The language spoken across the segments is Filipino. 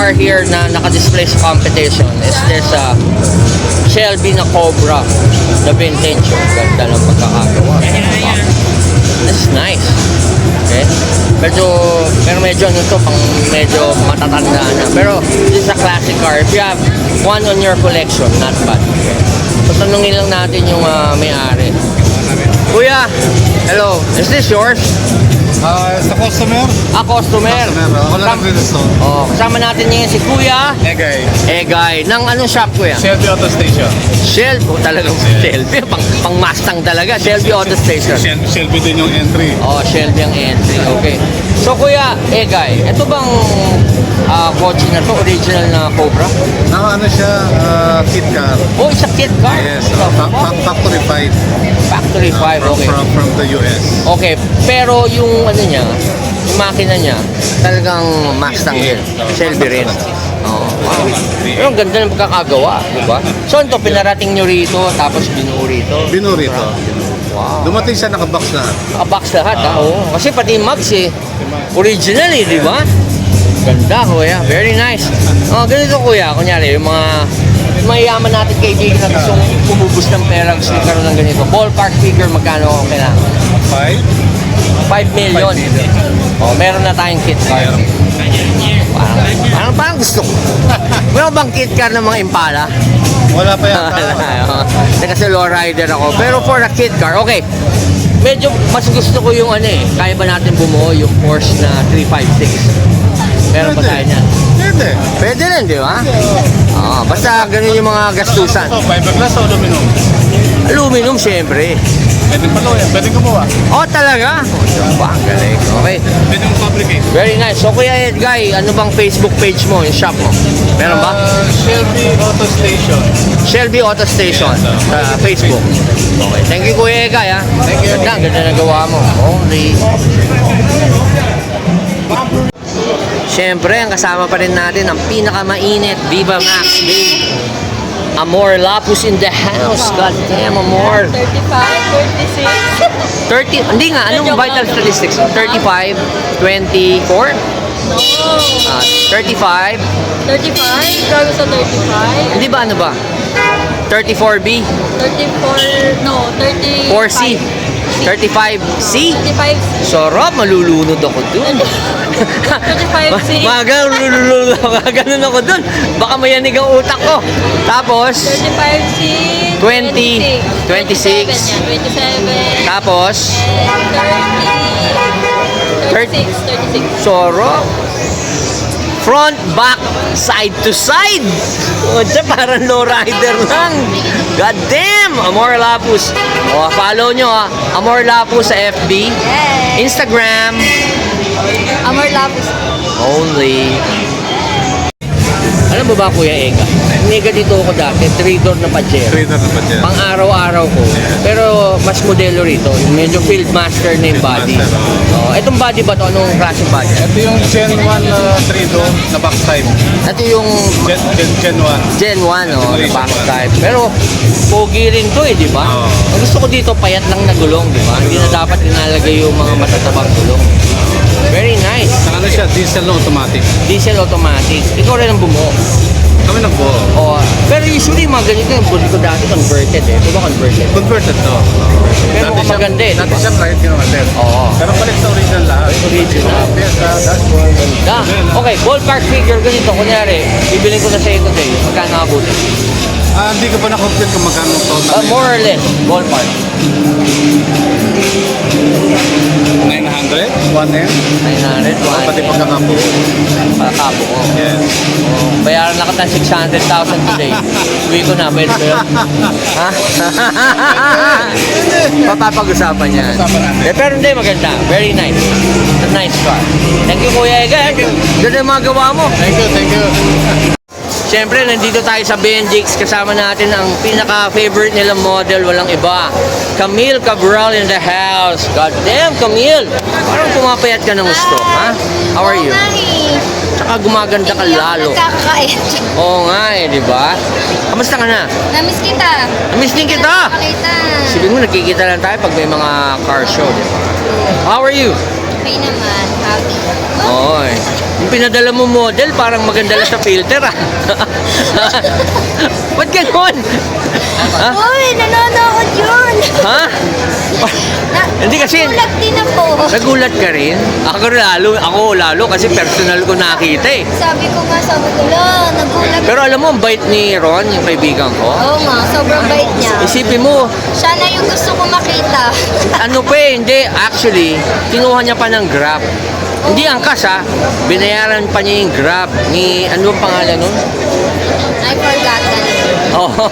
car here na naka-display sa competition is this Shelby na Cobra, the vintage. Ganda ng pagkakagawa. Wow. This is nice. Okay? Pero medyo ano to, pang medyo matatanda na. Pero this is a classic car. If you have one on your collection, not bad. Okay? So tanungin lang natin yung may-ari. Kuya, hello. Is this yours? Sa customer? Customer. Ako lang nag-restore. Kasama natin ngayon si Kuya Egay. Nang anong shop, Kuya? Shelby Auto Station. Shelby. Talagang Shelby. Pang Mustang talaga. Shelby Auto Station. Shelby din yung entry. Shelby ang entry. Okay. So, Kuya Egay, ito bang kotse na to? Original na Cobra? Ano siya? Kit car. It's a kit car? Yes. Factory 5. Factory 5, okay. From the US. Okay, pero yung ano niya, yung makina niya, talagang Mustang din. Shelby rin. Wow. Pero ang ganda ng pagkakagawa, di ba? So, ito, pinarating nyo rito, tapos binuo rito. Binuo rito. Wow. Dumating siya nakabox lahat. Nakabox lahat, oo. Kasi pati yung mags original di ba? Ganda, Kuya. Very nice. Ganito, Kuya. Kunyari, yung mga mayayaman natin kaibigan na gustong umubos ng pera, gusto karoon ng ganito. Ballpark figure, magkano ako kailangan? 5 million. Meron na tayong kit car. Parang gusto ko. Meron bang kit car ng mga Impala? Wala pa yata. Kasi low rider ako. Pero for a kit car, okay. Medyo mas gusto ko yung kaya ba natin bumuo yung Porsche na 356? Meron ba tayo niyan? Pwede rin, di ba? Basta ganun yung mga gastusan. Fiberglass o aluminum? Aluminum, syempre. Pwede pa yan. Pwede gumawa. Talaga? Ang galing. Okay. Pwede mo fabricate. Very nice. So, Kuya Edgay, ano bang Facebook page mo, yung shop mo? Meron ba? Shelby Auto Station. Shelby Auto Station sa Facebook. Okay. Thank you, Kuya Edgay, ha? Thank you. Ganda na gawa mo. Only. Siyempre, ang kasama pa rin natin ang pinakamainit, Viva Max Day. Amor Lapus in the house. God damn, Amor. 35, 36. 30, hindi nga, anong vital statistics? 35, 24? No. 35? 35? Grabe sa 35. Hindi ba, ano ba? 34B? 34, no, 35. 4C? 35C? 35. Sarap, malulunod ako dun. 35C. Malulunod ako, ganun ako dun. Baka mayanig ang utak ko. Tapos, 35C. 20, 26. 27. tapos, 30. 36. sarap. Front, back, side to side. Parang low rider lang. God damn! Amor Lapus. Follow nyo Amor Lapus sa FB. Yes. Instagram. Amor Lapus. Only. Alam mo ba, Kuya Ega? Nega dito ako dati, 3-door na Pajero. Trader na ba dyan? Pang araw-araw ko. Pero mas modelo rito. Medyo Fieldmaster na yung body. Itong body ba to? Anong klaseng body? Ito yung Gen 1 3-door na back type. Ito yung Gen 1. Gen 1, na back type. Pero pogi rin to di ba? Oo. Ang gusto ko dito, payat lang na gulong, di ba? Hindi na dapat inalagay yung mga matatabang gulong. Very nice. Saka na siya, diesel na automatic. Diesel automatic. Ikaw rin ang bumuo. Kami nagbuo. Pero usually mga ganito yung buli ko dati converted Di ba converted? Converted to. Pero mukhang maganda di Dati ba? siya kahit kinonverted. Oo. Pero balik sa original lahat. Original. Dashboard. Okay, ballpark figure ganito. Kunyari, bibilin ko na sa ito day. Magkano abutin? Hindi ko pa na-complete kung magkano total. More or less, ballpark. 900? 1M? 900, Pati pagkakapo. Pagkakapo ko. Yes. Bayaran na kita 600,000 today. Uwi ko na, pwede ba yun? Ha? Papapag-usapan yan. Pero hindi, maganda. Very nice. It's a nice car. Thank you, Kuya Ega. Ganda yung mga gawa mo. Thank you. Siyempre, nandito tayo sa Benjix. Kasama natin ang pinaka-favorite nilang model. Walang iba. Camille Cabral in the house. God damn, Camille. Parang pumapayat ka ng gusto, ha? How are you? Tsaka gumaganda ka lalo. Nakakait. Oo nga di ba? Kamusta ka na? Namiss kita. Namiss din kita. Nakakita. Sabi mo, nagkikita lang tayo pag may mga car show, di ba? How are you? Okay naman. Happy. Oy. Yung pinadala mo model, parang maganda lang sa filter ah. Ba't ganun? Ha? Uy, nanonood yun. Ha? Hindi kasi, Nagulat din ako. nagulat ka rin. Ako lalo kasi personal ko nakita eh. Sabi ko, nagulat. Pero alam mo, ang bait ni Ron, yung kaibigan ko. Oo nga, sobrang bait niya. Isipin mo, Siya na yung gusto ko makita. ano pa eh, hindi, actually, kinuha niya pa ng Grab. Hindi angkas ha, binayaran pa niya yung Grab ni, ano bang pangalan nun? I forgot na. Oo,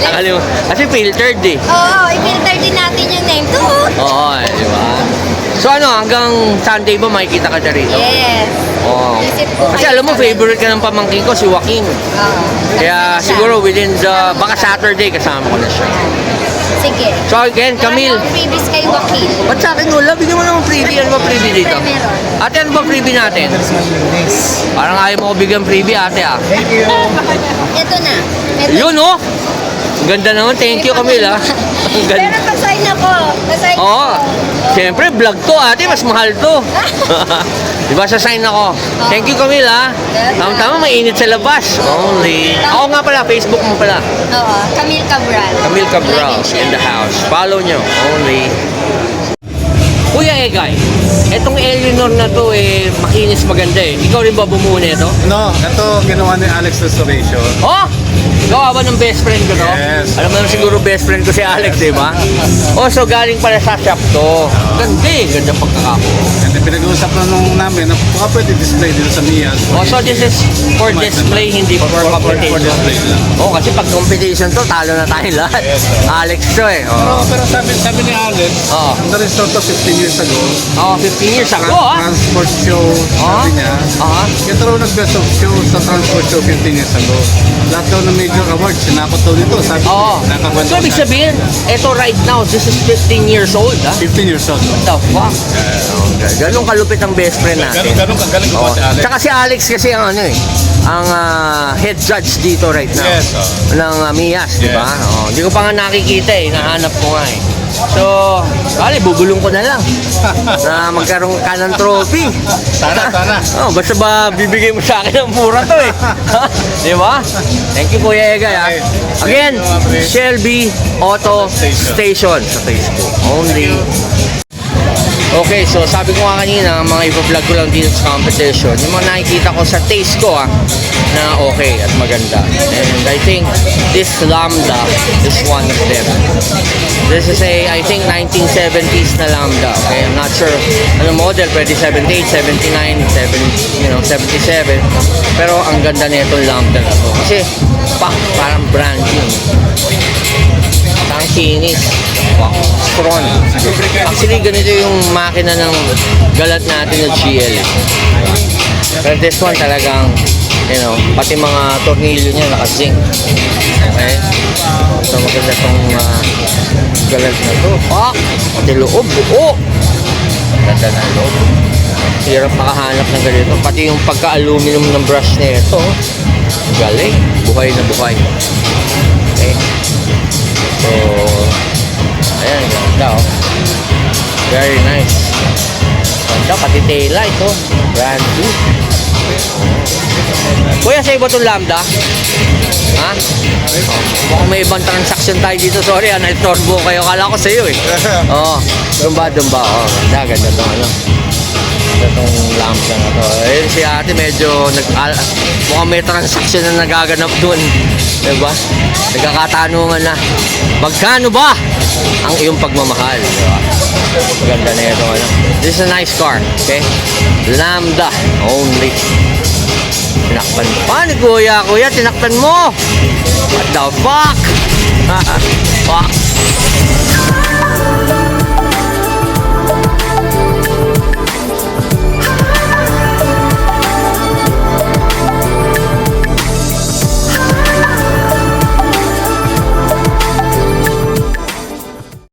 nakalimutan. Kasi filtered eh. Oo, i-filter din natin yung name. Tuot! Oo, di ba? So ano, hanggang Sunday ba makikita ka na rito? Yes. Oo. Isip ko Kasi kayo alam mo, talaga. favorite ka ng pamangkin ko, si Joaquin. Oo. Kaya Siya. siguro within the, baka Saturday kasama ko na siya. Sige. So again, Camille, Ano ang freebies kay Joaquin? ba't sa akin wala? Bigyan mo naman freebie. Ano ba freebie dito? Meron. Ate, ano ba freebie natin? Parang ayaw mo ko bigyan freebie, ate ah. Ito na. Ito. Yun oh! Ang ganda naman. Thank you, Camille ah. Ang Pero ganda. pasign ako. Pasign Oo. ako. Siyempre, vlog to ate. Mas mahal to. Diba, sa sign ako. Thank you, Camille ah. Tama-tama, mainit sa labas. Only. Ako nga pala, Facebook mo pala. Oo. Camille Cabral. Camille Cabral Like and share. in the house. Follow nyo. Only. Kuya Egay, etong Eleanor na to eh, makinis maganda eh. Ikaw rin ba bumuo nito? No, ito ginawa ni Alex Restoration. Oh! Gawa ba ng best friend ko to? Yes. Alam mo naman siguro best friend ko si Alex, di ba? Oh, so galing pala sa shop to. Ganda eh, ganda pagkakapo. And then pinag-uusap na nung namin na baka pwede display dito sa Mias. Oh, so this is for display, hindi for For competition. display lang. Oh, kasi pag competition to, talo na tayo lahat. Yes, Alex to eh. Oh, Pero sabi ni Alex, Oo. ang na-restore to 15 years ago. oh 15 years ago ah. Transport show, Ah. sabi niya. Ah. Ito raw nag-best of show sa transport show 15 years ago. Lahat daw ng major awards, sinakot daw nito. Sabi Oo. nakakwentu So, ibig siya. sabihin, ito right now, this is 15 years old ah. 15 years old. What the fuck? Ganun kalupit ang best friend natin. Ganun kagaling ko Oh. si Alex. Tsaka si Alex kasi ang ano eh, ang head judge dito right now. Yes, Ng Mias, di ba? Yes. Oh, hindi ko pa nga nakikita eh, nahanap ko nga eh. So, bali, bubulong ko na lang na magkaroon ka ng trophy. Sana. Oh, basta ba bibigay mo sa akin ng mura to eh. Di ba? Thank you, Kuya Egay. Ah. Okay. Again, Thank you, Ate. Shelby Auto Station sa Facebook. Only. Okay, so sabi ko nga kanina, mga ipa-vlog ko lang dito sa competition. Yung mga nakikita ko sa taste ko na okay at maganda. And I think this Lambda is one of them. This is I think 1970s na Lambda. Okay, I'm not sure ano model, pwede 78, 79, 77. Pero ang ganda nitong Lambda na to. Kasi parang brand new. Ang kinis. Wow. Strong. Actually, ganito yung makina ng galat natin ng GL. Pero this one talagang, pati mga tornilyo niya naka-zinc. Okay? So, maganda itong galat na to. Pati loob, buo. Ganda na loob. Hirap makahanap ng ganito. Pati yung pagka-aluminum ng brush na ito. Galing. Buhay na buhay. Okay? So, ayan, ganda oh. Very nice. Ganda, pati taillight oh. Brand new. Kuya, sa iba itong Lambda? Ha? Mukhang may ibang transaction tayo dito. Sorry na-istorbo kayo. Kala ko sa'yo eh. Oo. Dumba. Oo, ganda to ano. Itong Lambda na to. Eh, si ate medyo mukhang may transaction na nagaganap dun. Diba? Nagkakatanungan na, magkano ba ang iyong pagmamahal? Diba? Maganda na ito. Ano? This is a nice car. Okay? Lambda only. Tinakpan pa ni Kuya. Kuya, tinakpan mo! What the fuck? Fuck.